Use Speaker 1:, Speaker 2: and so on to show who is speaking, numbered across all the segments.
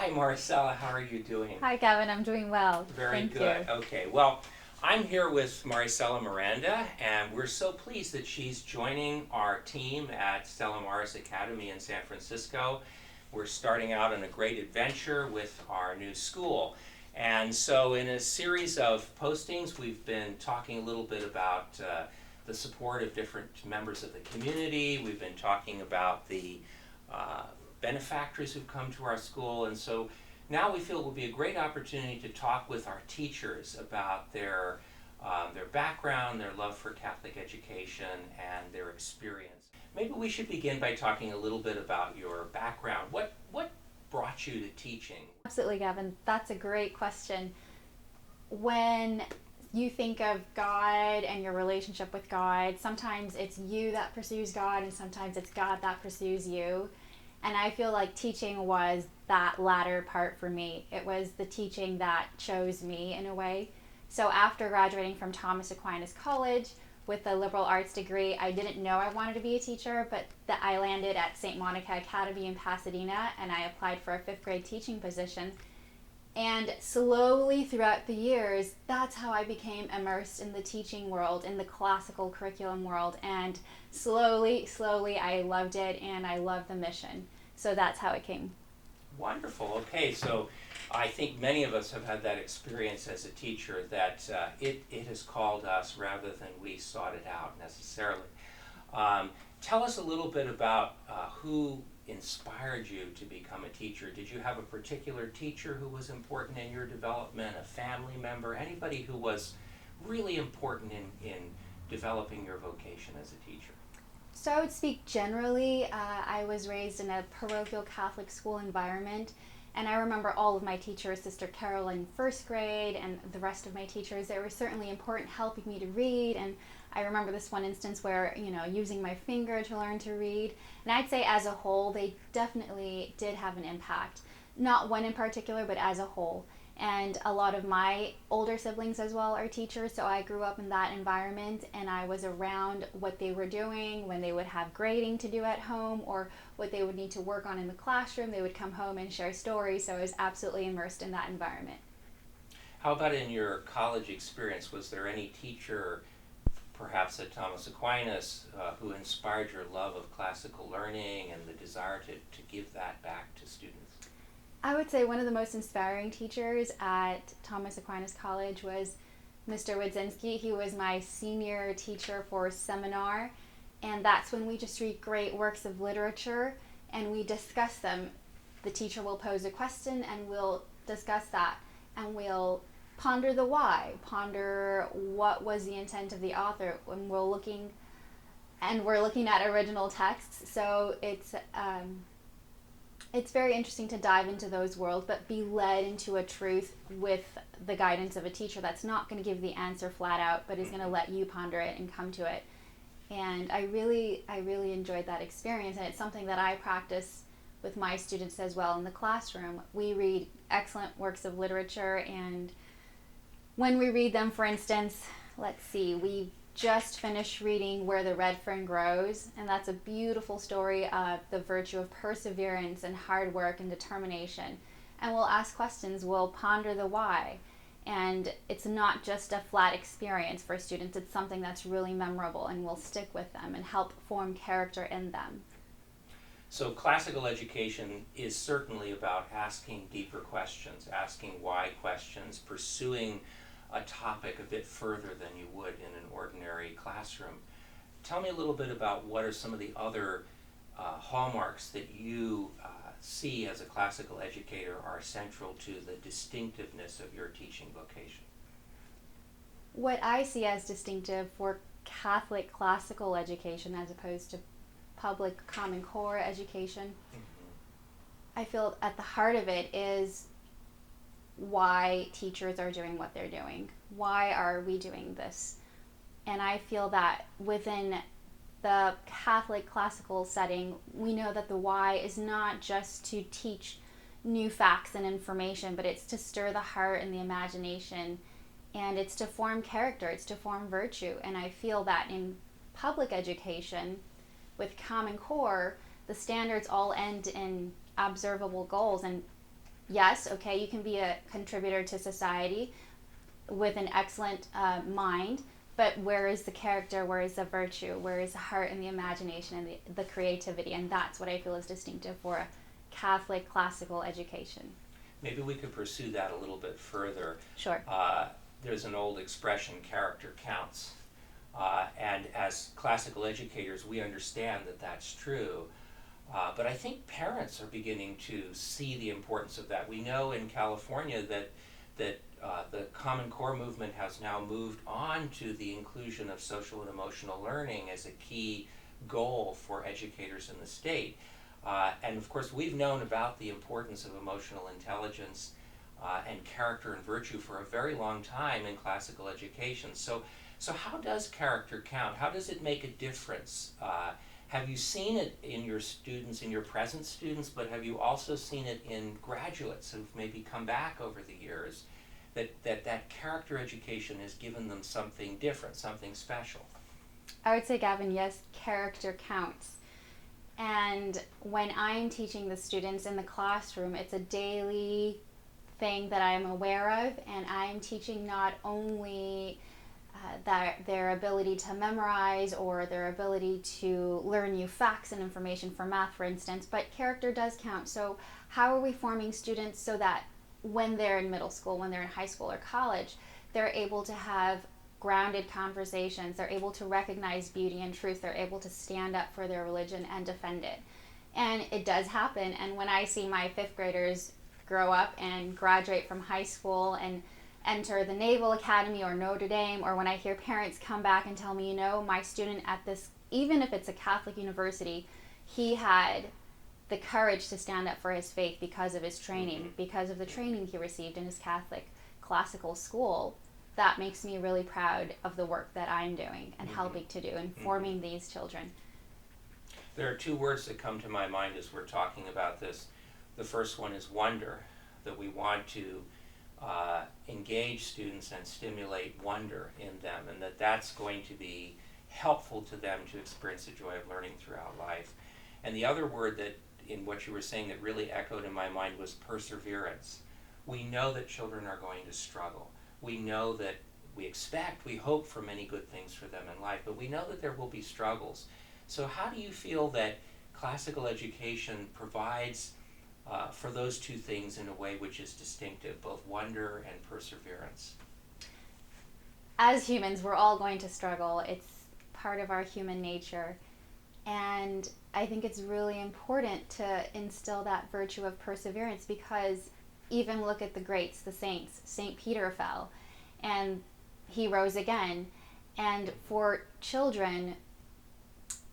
Speaker 1: Hi, Marisela. How are you doing?
Speaker 2: Hi, Gavin. I'm doing well.
Speaker 1: Very
Speaker 2: Thank
Speaker 1: good.
Speaker 2: you.
Speaker 1: Okay, well, I'm here with Marisela Miranda, and we're so pleased that she's joining our team at Stella Maris Academy in San Francisco. We're starting out on a great adventure with our new school. And so, in a series of postings, we've been talking a little bit about the support of different members of the community. We've been talking about the uh, benefactors who've come to our school, and so now we feel it will be a great opportunity to talk with our teachers about their background, their love for Catholic education, and their experience. Maybe we should begin by talking a little bit about your background. What brought you to teaching?
Speaker 2: Absolutely, Gavin. That's a great question. When you think of God and your relationship with God, sometimes it's you that pursues God, and sometimes it's God that pursues you. And I feel like teaching was that latter part for me. It was the teaching that chose me in a way. So after graduating from Thomas Aquinas College with a liberal arts degree, I didn't know I wanted to be a teacher, but I landed at St. Monica Academy in Pasadena, and I applied for a fifth grade teaching position. And slowly throughout the years, that's how I became immersed in the teaching world, in the classical curriculum world. And slowly, I loved it, and I loved the mission. So that's how it came.
Speaker 1: Wonderful. Okay, so I think many of us have had that experience as a teacher that it has called us rather than we sought it out necessarily. Tell us a little bit about who inspired you to become a teacher. Did you have a particular teacher who was important in your development, a family member, anybody who was really important in developing your vocation as a teacher?
Speaker 2: So I would speak generally. I was raised in a parochial Catholic school environment, and I remember all of my teachers, Sister Carol in first grade, and the rest of my teachers. They were certainly important, helping me to read. And I remember this one instance where, using my finger to learn to read. And I'd say as a whole, they definitely did have an impact. Not one in particular, but as a whole. And a lot of my older siblings as well are teachers, so I grew up in that environment, and I was around what they were doing when they would have grading to do at home or what they would need to work on in the classroom. They would come home and share stories, so I was absolutely immersed in that environment.
Speaker 1: How about in your college experience? Was there any teacher, perhaps at Thomas Aquinas, who inspired your love of classical learning and the desire to give that back to students?
Speaker 2: I would say one of the most inspiring teachers at Thomas Aquinas College was Mr. Wadzinski. He was my senior teacher for seminar, and that's when we just read great works of literature and we discuss them. The teacher will pose a question and we'll discuss that, and we'll ponder the why, ponder what was the intent of the author when we're looking at original texts. So it's very interesting to dive into those worlds, but be led into a truth with the guidance of a teacher that's not going to give the answer flat out, but is going to let you ponder it and come to it. And I really enjoyed that experience, and it's something that I practice with my students as well in the classroom. We read excellent works of literature, and when we read them, for instance, let's see, we just finished reading Where the Red Fern Grows, and that's a beautiful story of the virtue of perseverance and hard work and determination. And we'll ask questions, we'll ponder the why. And it's not just a flat experience for students, it's something that's really memorable and will stick with them and help form character in them.
Speaker 1: So classical education is certainly about asking deeper questions, asking why questions, pursuing a topic a bit further than you would in an ordinary classroom. Tell me a little bit about what are some of the other hallmarks that you see as a classical educator are central to the distinctiveness of your teaching vocation.
Speaker 2: What I see as distinctive for Catholic classical education as opposed to public Common Core education, I feel at the heart of it is why teachers are doing what they're doing. Why are we doing this? And I feel that within the Catholic classical setting, we know that the why is not just to teach new facts and information, but it's to stir the heart and the imagination, and it's to form character, it's to form virtue. And I feel that in public education, with Common Core, the standards all end in observable goals, and yes, okay, you can be a contributor to society with an excellent mind, but where is the character, where is the virtue, where is the heart and the imagination and the creativity? And that's what I feel is distinctive for a Catholic classical education.
Speaker 1: Maybe we could pursue that a little bit further.
Speaker 2: Sure.
Speaker 1: There's an old expression, character counts. And as classical educators, we understand that that's true. But I think parents are beginning to see the importance of that. We know in California that the Common Core movement has now moved on to the inclusion of social and emotional learning as a key goal for educators in the state. And of course, we've known about the importance of emotional intelligence and character and virtue for a very long time in classical education. So how does character count? How does it make a difference? Have you seen it in your students, in your present students, but have you also seen it in graduates who've maybe come back over the years, that character education has given them something different, something special?
Speaker 2: I would say, Gavin, yes, character counts. And when I'm teaching the students in the classroom, it's a daily thing that I'm aware of, and I'm teaching not only that their ability to memorize or their ability to learn new facts and information for math, for instance, but character does count. So how are we forming students so that when they're in middle school, when they're in high school or college, they're able to have grounded conversations, they're able to recognize beauty and truth, they're able to stand up for their religion and defend it. And it does happen. And when I see my fifth graders grow up and graduate from high school and enter the Naval Academy or Notre Dame, or when I hear parents come back and tell me, you know, my student at this, even if it's a Catholic university, he had the courage to stand up for his faith because of his training, because of the training he received in his Catholic classical school. That makes me really proud of the work that I'm doing and helping to do and forming these children.
Speaker 1: There are two words that come to my mind as we're talking about this. The first one is wonder, that we want to engage students and stimulate wonder in them, and that's going to be helpful to them to experience the joy of learning throughout life. And the other word that, in what you were saying, that really echoed in my mind was perseverance. We know that children are going to struggle. We know that we hope for many good things for them in life, but we know that there will be struggles. So how do you feel that classical education provides for those two things in a way which is distinctive, both wonder and perseverance?
Speaker 2: As humans, we're all going to struggle. It's part of our human nature. And I think it's really important to instill that virtue of perseverance, because even look at the greats, the saints. St. Peter fell and he rose again. And for children,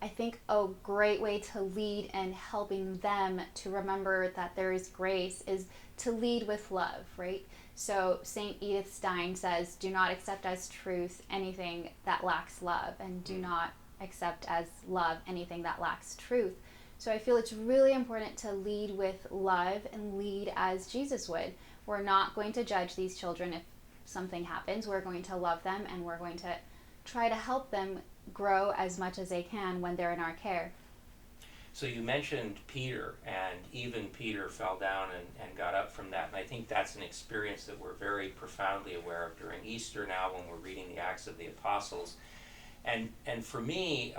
Speaker 2: I think a great way to lead and helping them to remember that there is grace is to lead with love, right? So St. Edith Stein says, do not accept as truth anything that lacks love, and do not accept as love anything that lacks truth. So I feel it's really important to lead with love and lead as Jesus would. We're not going to judge these children if something happens. We're going to love them, and we're going to try to help them grow as much as they can when they're in our care.
Speaker 1: So you mentioned Peter, and even Peter fell down and got up from that. And I think that's an experience that we're very profoundly aware of during Easter now when we're reading the Acts of the Apostles. And for me,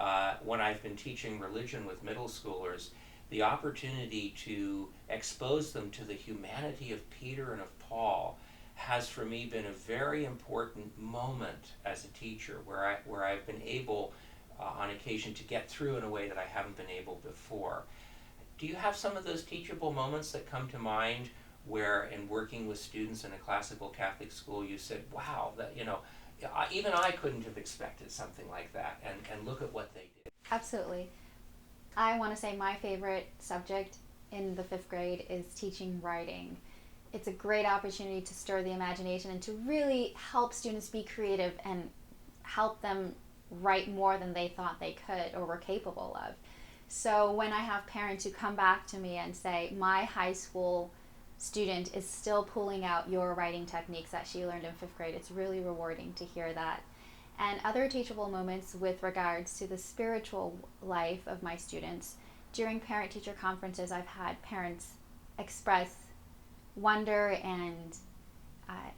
Speaker 1: when I've been teaching religion with middle schoolers, the opportunity to expose them to the humanity of Peter and of Paul has for me been a very important moment as a teacher, where I've been able on occasion to get through in a way that I haven't been able before. Do you have some of those teachable moments that come to mind where, in working with students in a classical Catholic school, you said, wow, that, even I couldn't have expected something like that, and look at what they did?
Speaker 2: Absolutely. I want to say my favorite subject in the 5th grade is teaching writing. It's a great opportunity to stir the imagination and to really help students be creative and help them write more than they thought they could or were capable of. So when I have parents who come back to me and say, my high school student is still pulling out your writing techniques that she learned in 5th grade, it's really rewarding to hear that. And other teachable moments with regards to the spiritual life of my students. During parent-teacher conferences, I've had parents express wonder and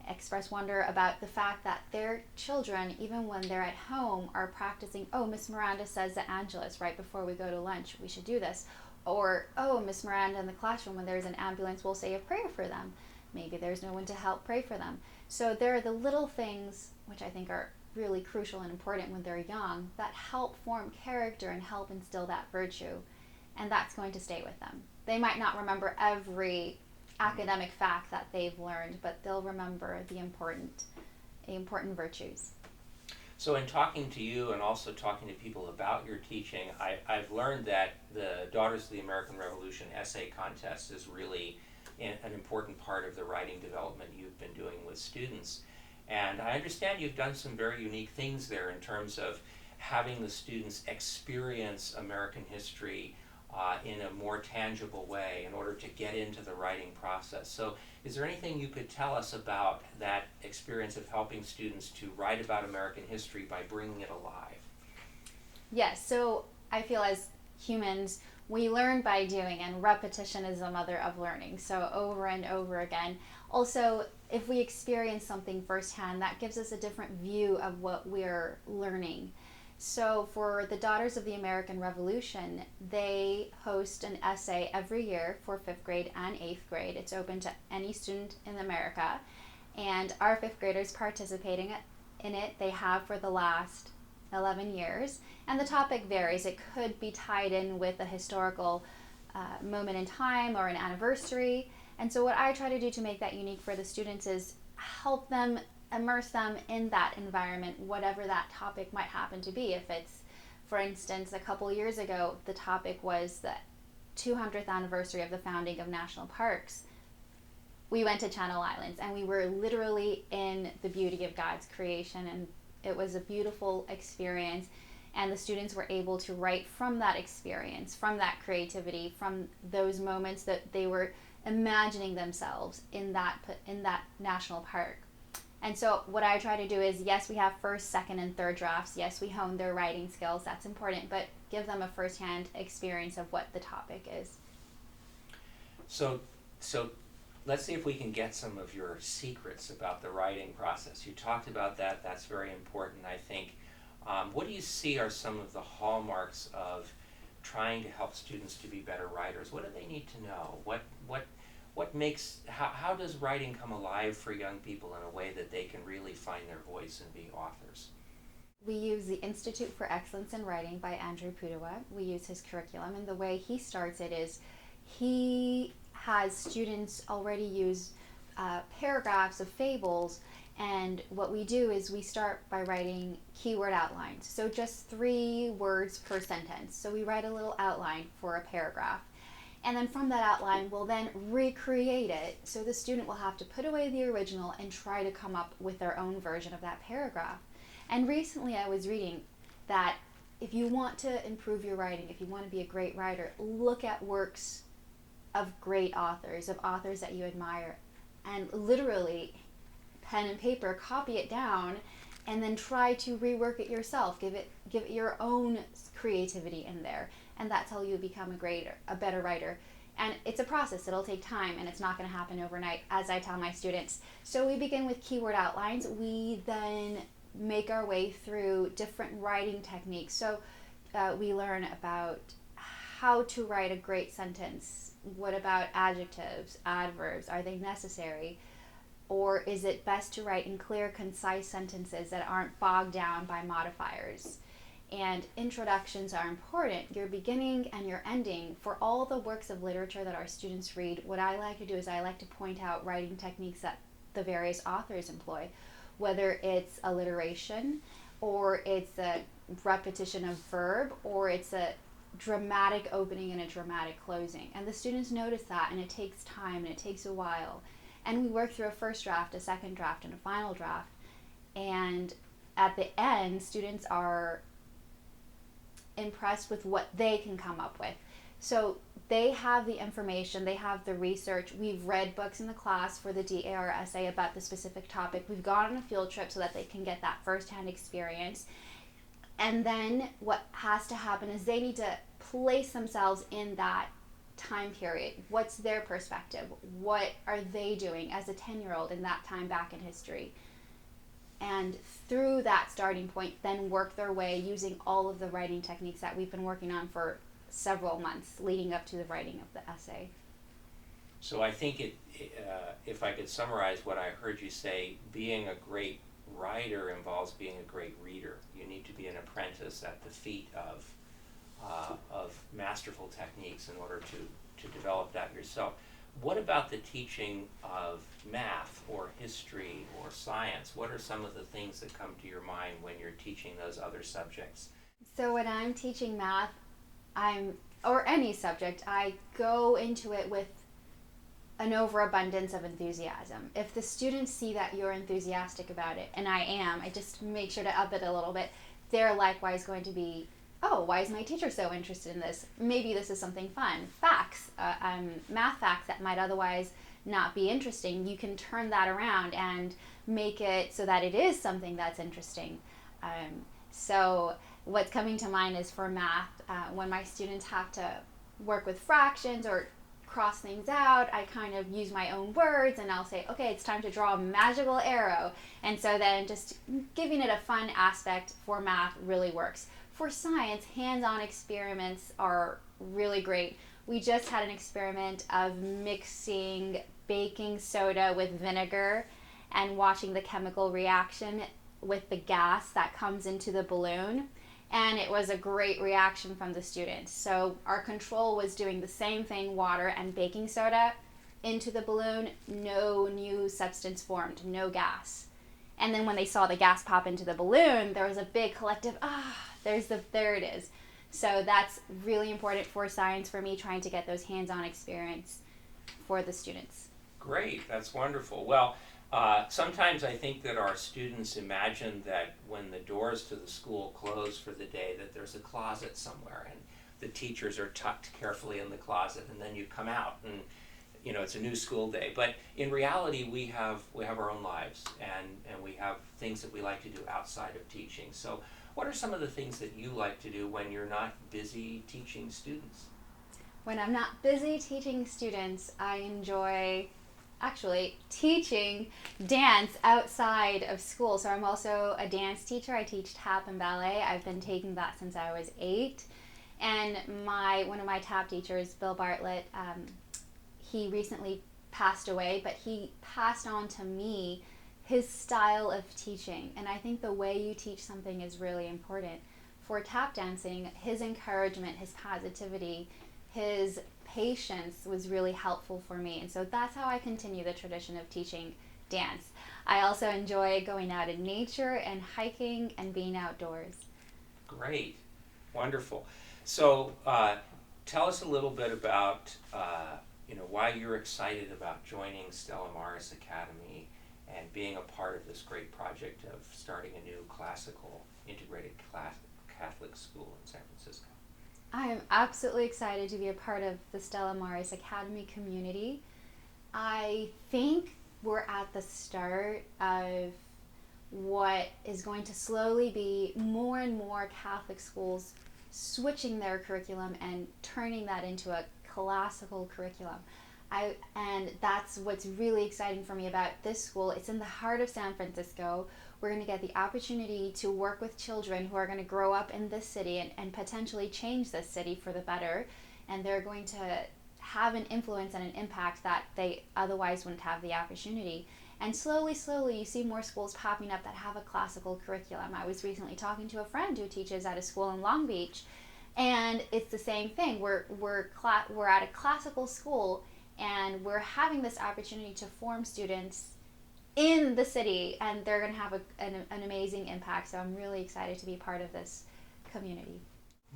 Speaker 2: express wonder about the fact that their children, even when they're at home, are practicing, oh, Miss Miranda says the Angelus right before we go to lunch, we should do this. Or, oh, Miss Miranda in the classroom, when there's an ambulance, will say a prayer for them. Maybe there's no one to help pray for them. So there are the little things, which I think are really crucial and important when they're young, that help form character and help instill that virtue. And that's going to stay with them. They might not remember every academic fact that they've learned, but they'll remember the important virtues.
Speaker 1: So in talking to you and also talking to people about your teaching, I've learned that the Daughters of the American Revolution essay contest is really an important part of the writing development you've been doing with students. And I understand you've done some very unique things there in terms of having the students experience American history in a more tangible way in order to get into the writing process. So is there anything you could tell us about that experience of helping students to write about American history by bringing it alive?
Speaker 2: Yes, so I feel as humans, we learn by doing, and repetition is the mother of learning. So over and over again. Also, if we experience something firsthand, that gives us a different view of what we're learning. So for the Daughters of the American Revolution, they host an essay every year for 5th grade and 8th grade. It's open to any student in America. And our 5th graders participating in it, they have for the last 11 years. And the topic varies. It could be tied in with a historical moment in time or an anniversary. And so what I try to do to make that unique for the students is help them, immerse them in that environment, whatever that topic might happen to be. If it's, for instance, a couple years ago, the topic was the 200th anniversary of the founding of national parks. We went to Channel Islands and we were literally in the beauty of God's creation, and it was a beautiful experience. And the students were able to write from that experience, from that creativity, from those moments that they were imagining themselves in that national park. And so what I try to do is, yes, we have first, second, and third drafts. Yes, we hone their writing skills. That's important. But give them a firsthand experience of what the topic is.
Speaker 1: So let's see if we can get some of your secrets about the writing process. You talked about that. That's very important, I think. What do you see are some of the hallmarks of trying to help students to be better writers? What do they need to know? What makes, how does writing come alive for young people in a way that they can really find their voice and be authors?
Speaker 2: We use the Institute for Excellence in Writing by Andrew Pudewa. We use his curriculum, and the way he starts it is he has students already use paragraphs of fables, and what we do is we start by writing keyword outlines. So just 3 words per sentence. So we write a little outline for a paragraph. And then from that outline, we'll then recreate it. So the student will have to put away the original and try to come up with their own version of that paragraph. And recently I was reading that if you want to improve your writing, if you want to be a great writer, look at works of great authors, of authors that you admire, and literally, pen and paper, copy it down, and then try to rework it yourself. Give it your own creativity in there. And that's how you become a better writer. And it's a process. It'll take time, and it's not going to happen overnight, as I tell my students. So we begin with keyword outlines. We then make our way through different writing techniques. So we learn about how to write a great sentence. What about adjectives, adverbs? Are they necessary? Or is it best to write in clear, concise sentences that aren't bogged down by modifiers? And introductions are important. Your beginning and your ending. For all the works of literature that our students read, what I like to do is I like to point out writing techniques that the various authors employ, whether it's alliteration, or it's a repetition of verb, or it's a dramatic opening and a dramatic closing. And the students notice that, and it takes time, and it takes a while. And we work through a first draft, a second draft, and a final draft. And at the end, students are impressed with what they can come up with. So they have the information, they have the research. We've read books in the class for the DAR essay about the specific topic. We've gone on a field trip so that they can get that firsthand experience. And then what has to happen is they need to place themselves in that time period. What's their perspective? What are they doing as a 10-year-old in that time back in history? And through that starting point, then work their way using all of the writing techniques that we've been working on for several months leading up to the writing of the essay.
Speaker 1: So I think if I could summarize what I heard you say, being a great writer involves being a great reader. You need to be an apprentice at the feet of masterful techniques in order to develop that yourself. What about the teaching of math or history or science? What are some of the things that come to your mind when you're teaching those other subjects?
Speaker 2: So when I'm teaching math, or any subject, I go into it with an overabundance of enthusiasm. If the students see that you're enthusiastic about it, and I am, I just make sure to up it a little bit, they're likewise going to be, oh, why is my teacher so interested in this? Maybe this is something fun. Facts, math facts that might otherwise not be interesting, you can turn that around and make it so that it is something that's interesting. So what's coming to mind is for math, when my students have to work with fractions or cross things out, I kind of use my own words and I'll say, okay, it's time to draw a magical arrow. And so then just giving it a fun aspect for math really works. For science, hands-on experiments are really great. We just had an experiment of mixing baking soda with vinegar and watching the chemical reaction with the gas that comes into the balloon. And it was a great reaction from the students. So our control was doing the same thing, water and baking soda into the balloon, no new substance formed, no gas. And then when they saw the gas pop into the balloon, there was a big collective, there it is. So that's really important for science for me, trying to get those hands-on experience for the students.
Speaker 1: Great, that's wonderful. Well, sometimes I think that our students imagine that when the doors to the school close for the day, that there's a closet somewhere and the teachers are tucked carefully in the closet, and then you come out and it's a new school day. But in reality, we have our own lives, and we have things that we like to do outside of teaching. So what are some of the things that you like to do when you're not busy teaching students?
Speaker 2: When I'm not busy teaching students, I enjoy actually teaching dance outside of school. So I'm also a dance teacher. I teach tap and ballet. I've been taking that since I was 8. And one of my tap teachers, Bill Bartlett, he recently passed away, but he passed on to me his style of teaching. And I think the way you teach something is really important. For tap dancing, his encouragement, his positivity, his patience was really helpful for me. And so that's how I continue the tradition of teaching dance. I also enjoy going out in nature and hiking and being outdoors.
Speaker 1: Great. Wonderful. So tell us a little bit about why you're excited about joining Stella Maris Academy and being a part of this great project of starting a new classical integrated Catholic school in San Francisco.
Speaker 2: I am absolutely excited to be a part of the Stella Maris Academy community. I think we're at the start of what is going to slowly be more and more Catholic schools switching their curriculum and turning that into a classical curriculum. And that's what's really exciting for me about this school. It's in the heart of San Francisco. We're going to get the opportunity to work with children who are going to grow up in this city and potentially change this city for the better. And they're going to have an influence and an impact that they otherwise wouldn't have the opportunity. And slowly, you see more schools popping up that have a classical curriculum. I was recently talking to a friend who teaches at a school in Long Beach, and it's the same thing. We're at a classical school, and we're having this opportunity to form students in the city, and they're going to have an amazing impact. So I'm really excited to be part of this community.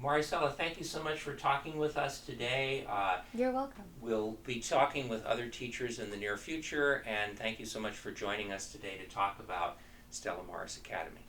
Speaker 1: Marisela, thank you so much for talking with us today.
Speaker 2: You're welcome.
Speaker 1: We'll be talking with other teachers in the near future, and thank you so much for joining us today to talk about Stella Maris Academy.